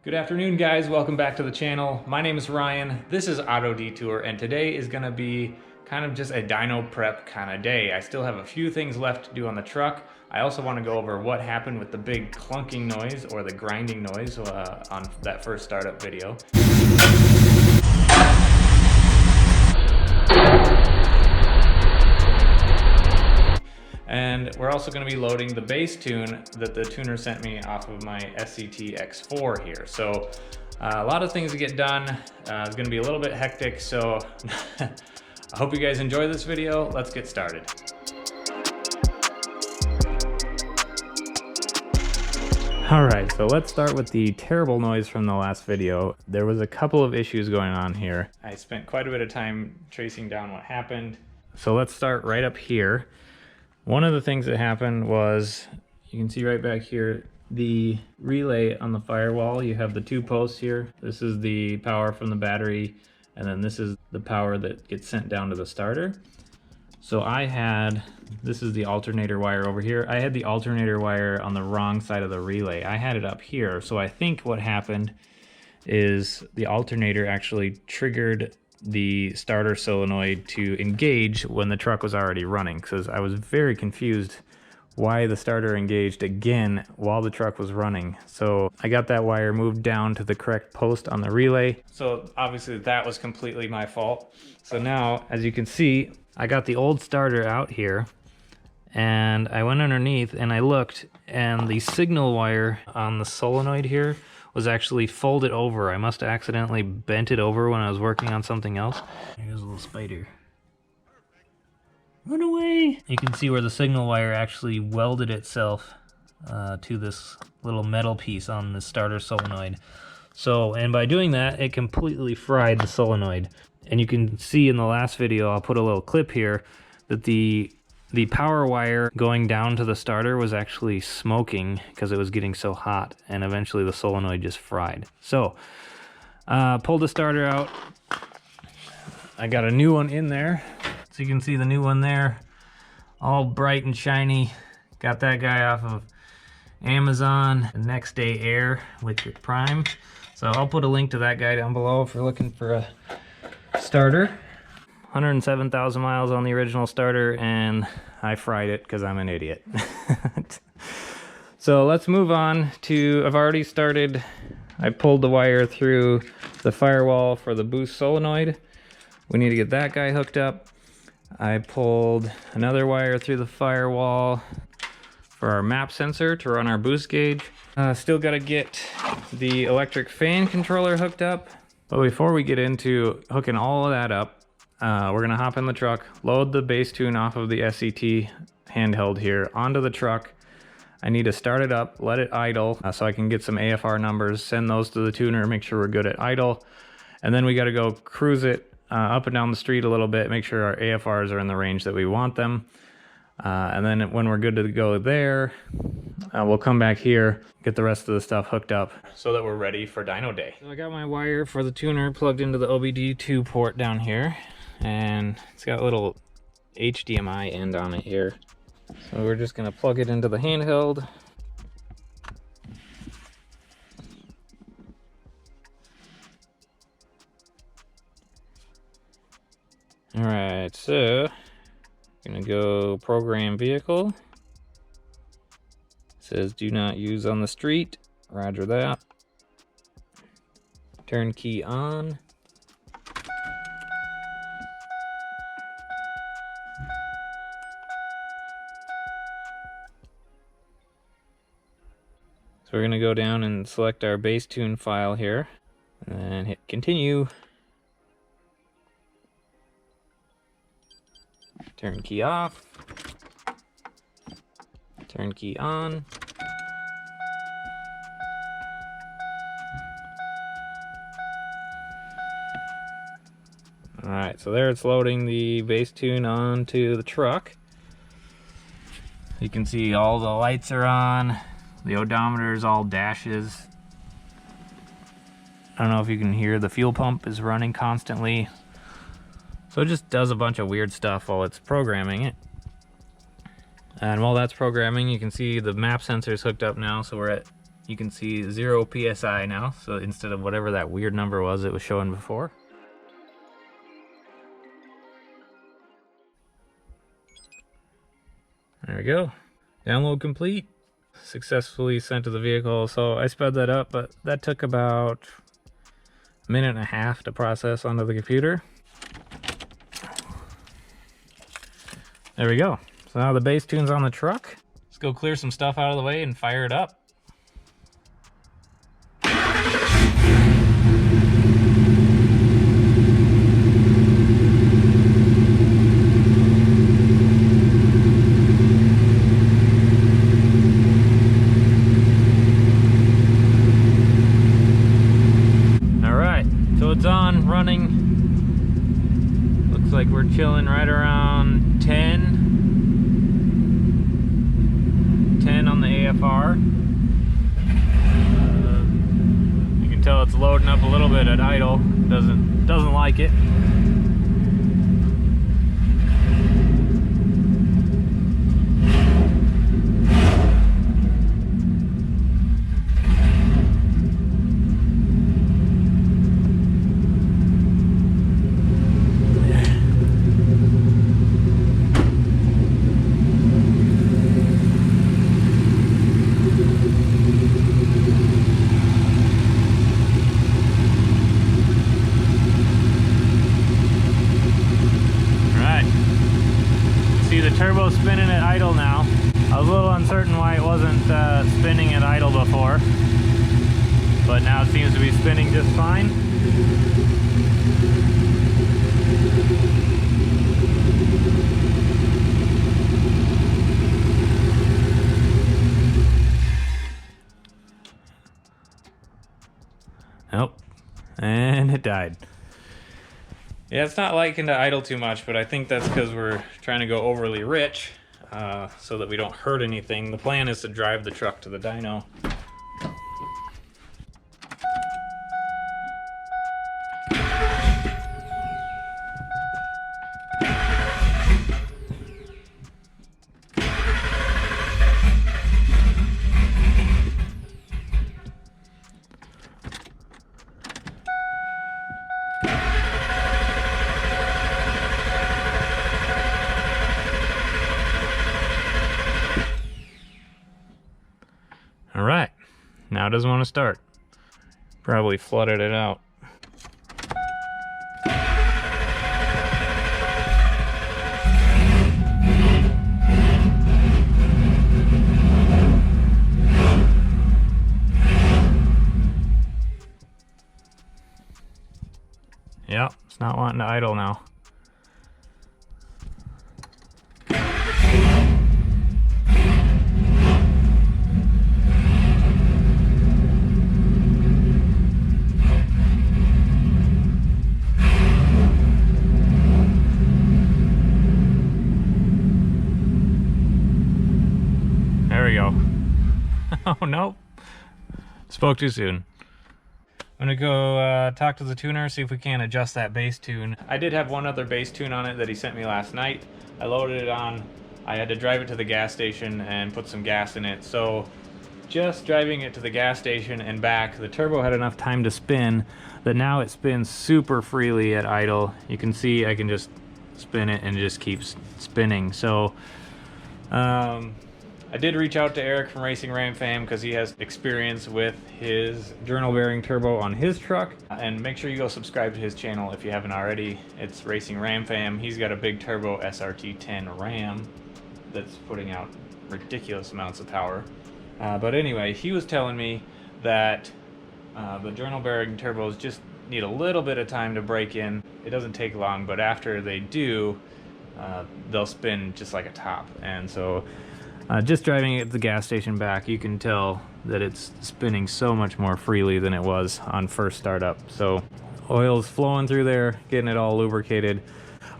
Good afternoon, guys. Welcome back to the channel. My name is Ryan. This is Auto Detour, and today is gonna be kind of just a dyno prep kind of day. I still have a few things left to do on the truck. I also want to go over what happened with the big clunking noise or the grinding noise on that first startup video. And we're also going to be loading the bass tune that the tuner sent me off of my SCT X4 here. So a lot of things to get done. It's going to be a little bit hectic, so I hope you guys enjoy this video. Let's get started. All right, so let's start with the terrible noise from the last video. There was a couple of issues going on here. I spent quite a bit of time tracing down what happened. So let's start right up here. One of the things that happened was, you can see right back here, the relay on the firewall. You have the two posts here. This is the power from the battery, and then this is the power that gets sent down to the starter. So this is the alternator wire over here. I had the alternator wire on the wrong side of the relay. I had it up here. So I think what happened is the alternator actually triggered the starter solenoid to engage when the truck was already running, because I was very confused why the starter engaged again while the truck was running. So I got that wire moved down to the correct post on the relay. So obviously that was completely my fault. So now, as you can see, I got the old starter out here, and I went underneath and I looked, and the signal wire on the solenoid here was actually folded over. I must have accidentally bent it over when I was working on something else. Here's a little spider. Run away! You can see where the signal wire actually welded itself to this little metal piece on the starter solenoid. So, and by doing that, it completely fried the solenoid. And you can see in the last video, I'll put a little clip here, that the power wire going down to the starter was actually smoking because it was getting so hot, and eventually the solenoid just fried. So, pulled the starter out. I got a new one in there. So you can see the new one there, all bright and shiny. Got that guy off of Amazon, Next Day Air with your Prime. So I'll put a link to that guy down below if you're looking for a starter. 107,000 miles on the original starter, and I fried it because I'm an idiot. So let's move on to, I've already started, I pulled the wire through the firewall for the boost solenoid. We need to get that guy hooked up. I pulled another wire through the firewall for our map sensor to run our boost gauge. Still got to get the electric fan controller hooked up. But before we get into hooking all of that up, we're gonna hop in the truck, load the bass tune off of the SCT handheld here onto the truck. I need to start it up, let it idle, so I can get some AFR numbers, send those to the tuner, make sure we're good at idle. And then we gotta go cruise it up and down the street a little bit, make sure our AFRs are in the range that we want them. And then when we're good to go there, we'll come back here, get the rest of the stuff hooked up so that we're ready for dyno day. So I got my wire for the tuner plugged into the OBD2 port down here, and it's got a little HDMI end on it here. So we're just gonna plug it into the handheld. All right, so gonna go program vehicle. It says do not use on the street. Roger that. Turn key on. So we're gonna go down and select our bass tune file here, and then hit continue. Turn key off. Turn key on. All right, so there it's loading the bass tune onto the truck. You can see all the lights are on. The odometer is all dashes. I don't know if you can hear, the fuel pump is running constantly. So it just does a bunch of weird stuff while it's programming it. And while that's programming, you can see the map sensor is hooked up now, so we're at You can see 0 PSI now, so instead of whatever that weird number was it was showing before. There we go. Download complete. Successfully sent to the vehicle. So I sped that up, but that took about a minute and a half to process onto the computer. There we go. So now the bass tune's on the truck. Let's go clear some stuff out of the way and fire it up. It's on, running. Looks like we're chilling right around 10 on the AFR. You can tell it's loading up a little bit at idle. Doesn't like it. Turbo spinning at idle now. I was a little uncertain why it wasn't spinning at idle before, but now it seems to be spinning just fine. Nope, and it died. Yeah, it's not liking to idle too much, but I think that's because we're trying to go overly rich so that we don't hurt anything. The plan is to drive the truck to the dyno. Alright, now it doesn't want to start. Probably flooded it out. Yep, it's not wanting to idle now. There we go. Oh, nope. Spoke too soon. I'm gonna go talk to the tuner, see if we can adjust that bass tune. I did have one other bass tune on it that he sent me last night. I loaded it on. I had to drive it to the gas station and put some gas in it. So just driving it to the gas station and back, the turbo had enough time to spin that now it spins super freely at idle. You can see I can just spin it and it just keeps spinning. So I did reach out to Eric from Racing Ram Fam because he has experience with his journal bearing turbo on his truck. And make sure you go subscribe to his channel if you haven't already. It's Racing Ram Fam. He's got a big turbo SRT10 Ram that's putting out ridiculous amounts of power. But anyway, he was telling me that the journal bearing turbos just need a little bit of time to break in. It doesn't take long, but after they do, they'll spin just like a top. And so just driving it at the gas station back, you can tell that it's spinning so much more freely than it was on first startup. So oil's flowing through there, getting it all lubricated.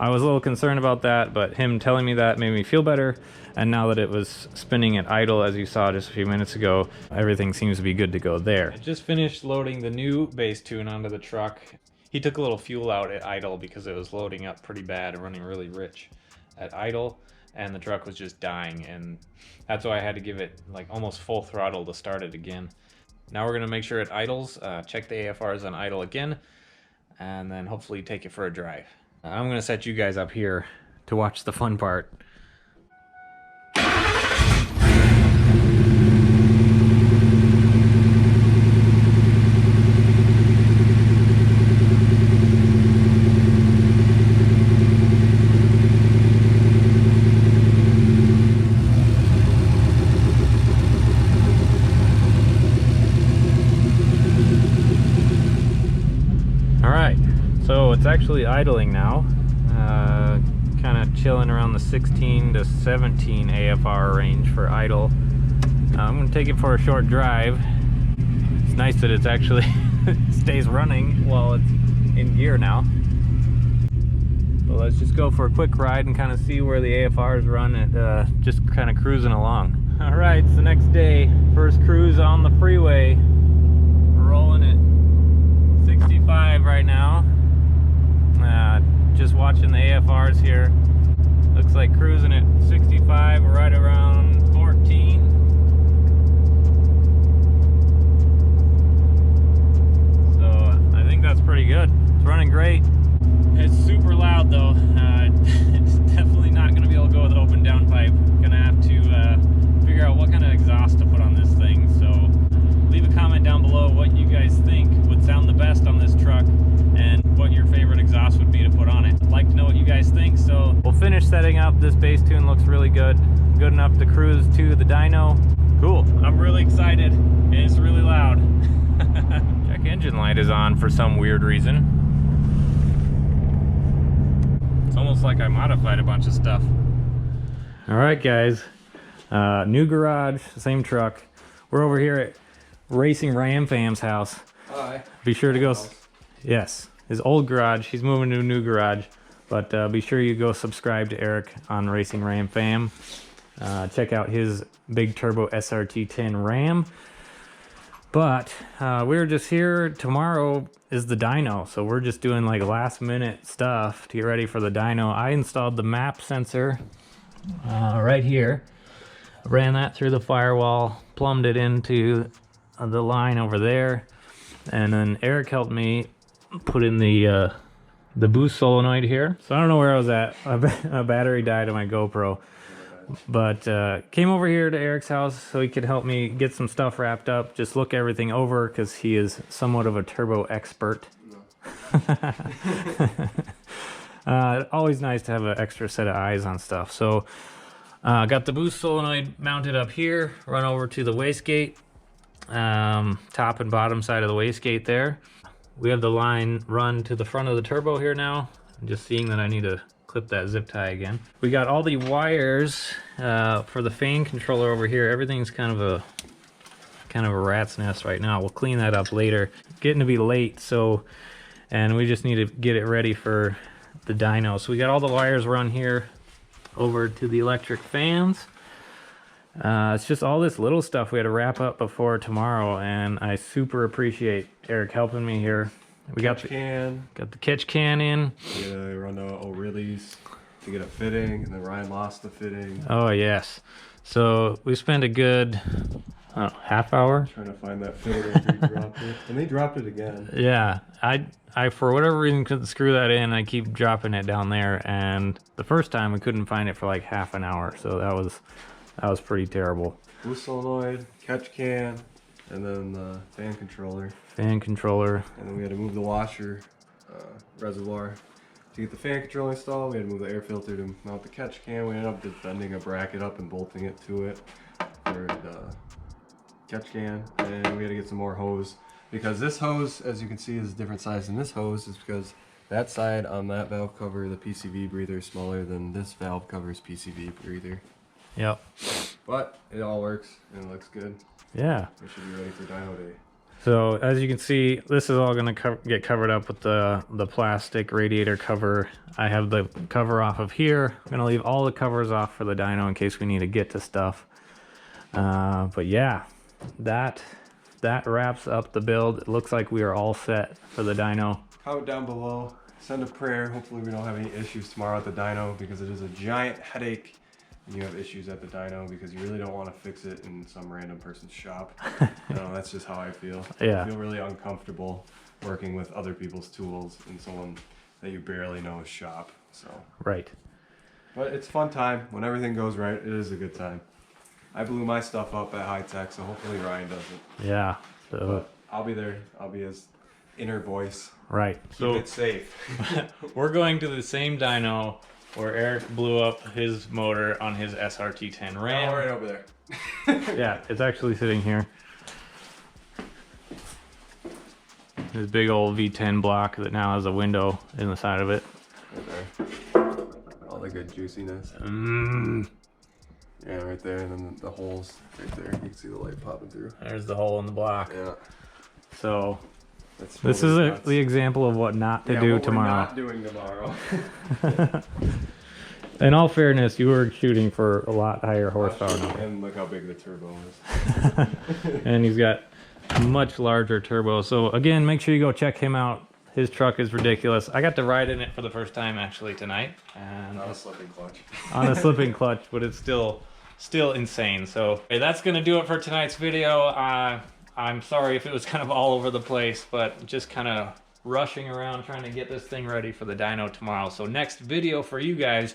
I was a little concerned about that, but him telling me that made me feel better. And now that it was spinning at idle, as you saw just a few minutes ago, everything seems to be good to go there. I just finished loading the new bass tune onto the truck. He took a little fuel out at idle because it was loading up pretty bad and running really rich at idle, and the truck was just dying, and that's why I had to give it like almost full throttle to start it again. Now we're gonna make sure it idles, check the AFRs on idle again, and then hopefully take it for a drive. I'm gonna set you guys up here to watch the fun part. So it's actually idling now, kind of chilling around the 16 to 17 AFR range for idle. I'm going to take it for a short drive. It's nice that it's actually stays running while it's in gear now. But let's just go for a quick ride and kind of see where the AFRs run at, just kind of cruising along. All right, it's the next day. First cruise on the freeway. We're rolling at 65 right now. Just watching the AFRs here. Looks like cruising at 65, right around 14. So I think that's pretty good. It's running great. It's super loud though. It's definitely not going to be able to go with an open downpipe. Gonna have to figure out what kind of exhaust to put on this thing. So leave a comment down below what you guys think would sound the best on this truck and what your favorite exhaust would be to put on it. I'd like to know what you guys think, so we'll finish setting up. This bass tune looks really good enough to cruise to the dyno. Cool. I'm really excited and it's really loud. Check engine light is on for some weird reason. It's almost like I modified a bunch of stuff. All right guys, new garage, same truck. We're over here at Racing Ram Fam's house. Hi. Be sure to go. Yes, his old garage. He's moving to a new garage, but be sure you go subscribe to Eric on Racing Ram Fam. Check out his big turbo SRT10 Ram. But we're just here. Tomorrow is the dyno, so we're just doing like last minute stuff to get ready for the dyno. I installed the map sensor right here. Ran that through the firewall, plumbed it into the line over there, and then Eric helped me put in the boost solenoid here. So I don't know where I was at. A battery died on my GoPro, but came over here to Eric's house so he could help me get some stuff wrapped up, just look everything over because he is somewhat of a turbo expert. No. Always nice to have an extra set of eyes on stuff. So got the boost solenoid mounted up here, run over to the wastegate, top and bottom side of the wastegate there. We have the line run to the front of the turbo here now. I'm just seeing that I need to clip that zip tie again. We got all the wires for the fan controller over here. Everything's kind of a rat's nest right now. We'll clean that up later. Getting to be late, so, and we just need to get it ready for the dyno. So we got all the wires run here over to the electric fans. It's just all this little stuff we had to wrap up before tomorrow, and I super appreciate Eric helping me here. We got the catch can in. We gotta run to O'Reilly's to get a fitting, and then Ryan lost the fitting. Oh yes. So we spent a good half hour trying to find that fitting after he dropped it, and they dropped it again. Yeah, I for whatever reason couldn't screw that in. I keep dropping it down there, and the first time we couldn't find it for like half an hour. So that was pretty terrible. Boost solenoid, catch can, and then the fan controller. Fan controller. And then we had to move the washer reservoir to get the fan controller installed. We had to move the air filter to mount the catch can. We ended up just bending a bracket up and bolting it to it for the catch can. And we had to get some more hose, because this hose, as you can see, is a different size than this hose. Is because that side on that valve cover, the PCV breather, is smaller than this valve cover's PCV breather. Yep. But it all works and it looks good. Yeah. We should be ready for dyno day. So as you can see, this is all going to get covered up with the plastic radiator cover. I have the cover off of here. I'm going to leave all the covers off for the dyno in case we need to get to stuff. But yeah, that wraps up the build. It looks like we are all set for the dyno. Comment down below. Send a prayer. Hopefully we don't have any issues tomorrow at the dyno, because it is a giant headache and you have issues at the dyno because you really don't want to fix it in some random person's shop. That's just how I feel. Yeah. I feel really uncomfortable working with other people's tools in someone that you barely know's shop. So. Right. But it's a fun time. When everything goes right, it is a good time. I blew my stuff up at High Tech, so hopefully Ryan doesn't. Yeah. So. But I'll be there. I'll be his inner voice. Right. So it's safe. We're going to the same dyno where Eric blew up his motor on his SRT10 Ram. Oh, right over there. Yeah, it's actually sitting here. This big old V10 block that now has a window in the side of it. Right there. All the good juiciness. Yeah, right there, and then the holes right there. You can see the light popping through. There's the hole in the block. Yeah. So That's this is the example of what not to do tomorrow. What we're not doing tomorrow. In all fairness, you were shooting for a lot higher horsepower now. And look how big the turbo is. And he's got a much larger turbo. So again, make sure you go check him out. His truck is ridiculous. I got to ride in it for the first time actually tonight. And On a slipping clutch. On a slipping clutch, but it's still insane. So hey, that's gonna do it for tonight's video. I'm sorry if it was kind of all over the place, but just kind of rushing around trying to get this thing ready for the dyno tomorrow. So next video for you guys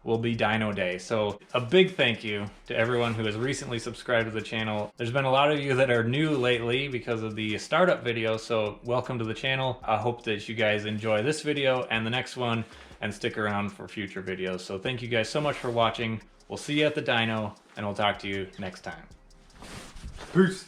will be dyno day. So a big thank you to everyone who has recently subscribed to the channel. There's been a lot of you that are new lately because of the startup video, so welcome to the channel. I hope that you guys enjoy this video and the next one and stick around for future videos. So thank you guys so much for watching. We'll see you at the dyno and we'll talk to you next time. Peace.